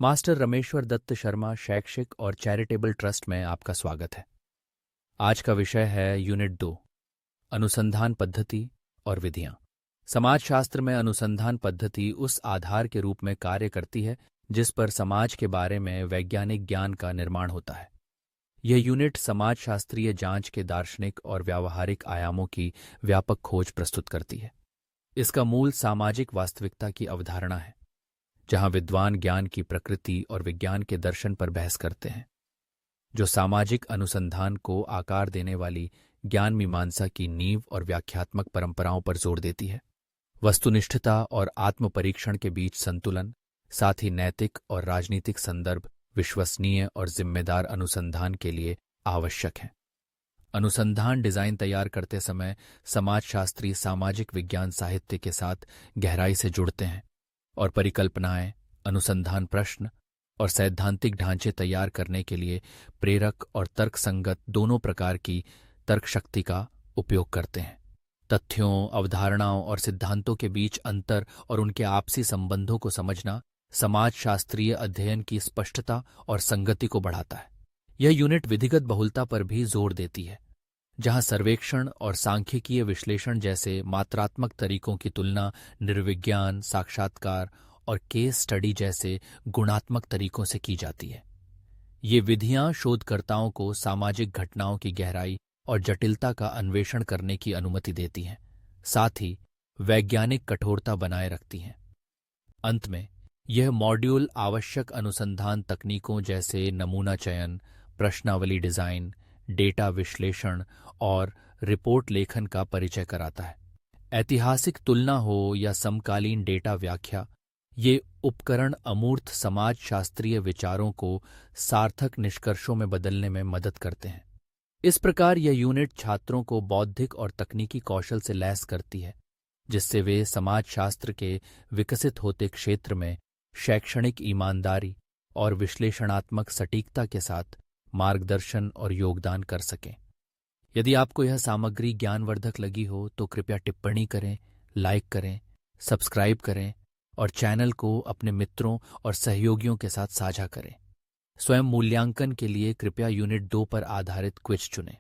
Master Rameshwar Dutt Sharma शैक्षिक और charitable trust में आपका स्वागत है। आज का विषय है यूनिट 2, अनुसंधान पद्धति और विधियां। समाजशास्त्र में अनुसंधान पद्धति उस आधार के रूप में कार्य करती है जिस पर समाज के बारे में वैज्ञानिक ज्ञान का निर्माण होता है। यह यूनिट समाजशास्त्रीय जांच के दार्शनिक और व्यावहारिक आयामों की व्यापक खोज प्रस्तुत करती है। इसका मूल सामाजिक वास्तविकता की अवधारणा है, जहां विद्वान ज्ञान की प्रकृति और विज्ञान के दर्शन पर बहस करते हैं, जो सामाजिक अनुसंधान को आकार देने वाली ज्ञान मीमांसा की नींव और व्याख्यात्मक परंपराओं पर जोर देती है। वस्तुनिष्ठता और आत्म परीक्षण के बीच संतुलन, साथ ही नैतिक और राजनीतिक संदर्भ विश्वसनीय और जिम्मेदार अनुसंधान के लिए आवश्यक हैं। अनुसंधान डिजाइन तैयार करते समय समाजशास्त्री सामाजिक विज्ञान साहित्य के साथ गहराई से जुड़ते हैं और परिकल्पनाएं, अनुसंधान प्रश्न और सैद्धांतिक ढांचे तैयार करने के लिए प्रेरक और तर्कसंगत दोनों प्रकार की तर्क शक्ति का उपयोग करते हैं। तथ्यों, अवधारणाओं और सिद्धांतों के बीच अंतर और उनके आपसी संबंधों को समझना समाजशास्त्रीय अध्ययन की स्पष्टता और संगति को बढ़ाता है। यह यूनिट विधिगत बहुलता पर भी जोर देती है, जहां सर्वेक्षण और सांख्यिकीय विश्लेषण जैसे मात्रात्मक तरीकों की तुलना निर्विज्ञान, साक्षात्कार और केस स्टडी जैसे गुणात्मक तरीकों से की जाती है। ये विधियां शोधकर्ताओं को सामाजिक घटनाओं की गहराई और जटिलता का अन्वेषण करने की अनुमति देती हैं, साथ ही वैज्ञानिक कठोरता बनाए रखती हैं। अंत में यह मॉड्यूल आवश्यक अनुसंधान तकनीकों जैसे नमूना चयन, प्रश्नावली डिजाइन, डेटा विश्लेषण और रिपोर्ट लेखन का परिचय कराता है। ऐतिहासिक तुलना हो या समकालीन डेटा व्याख्या, ये उपकरण अमूर्त समाजशास्त्रीय विचारों को सार्थक निष्कर्षों में बदलने में मदद करते हैं। इस प्रकार यह यूनिट छात्रों को बौद्धिक और तकनीकी कौशल से लैस करती है, जिससे वे समाजशास्त्र के विकसित होते क्षेत्र में शैक्षणिक ईमानदारी और विश्लेषणात्मक सटीकता के साथ मार्गदर्शन और योगदान कर सकें। यदि आपको यह सामग्री ज्ञानवर्धक लगी हो तो कृपया टिप्पणी करें, लाइक करें, सब्सक्राइब करें और चैनल को अपने मित्रों और सहयोगियों के साथ साझा करें। स्वयं मूल्यांकन के लिए कृपया यूनिट 2 पर आधारित क्विज चुनें।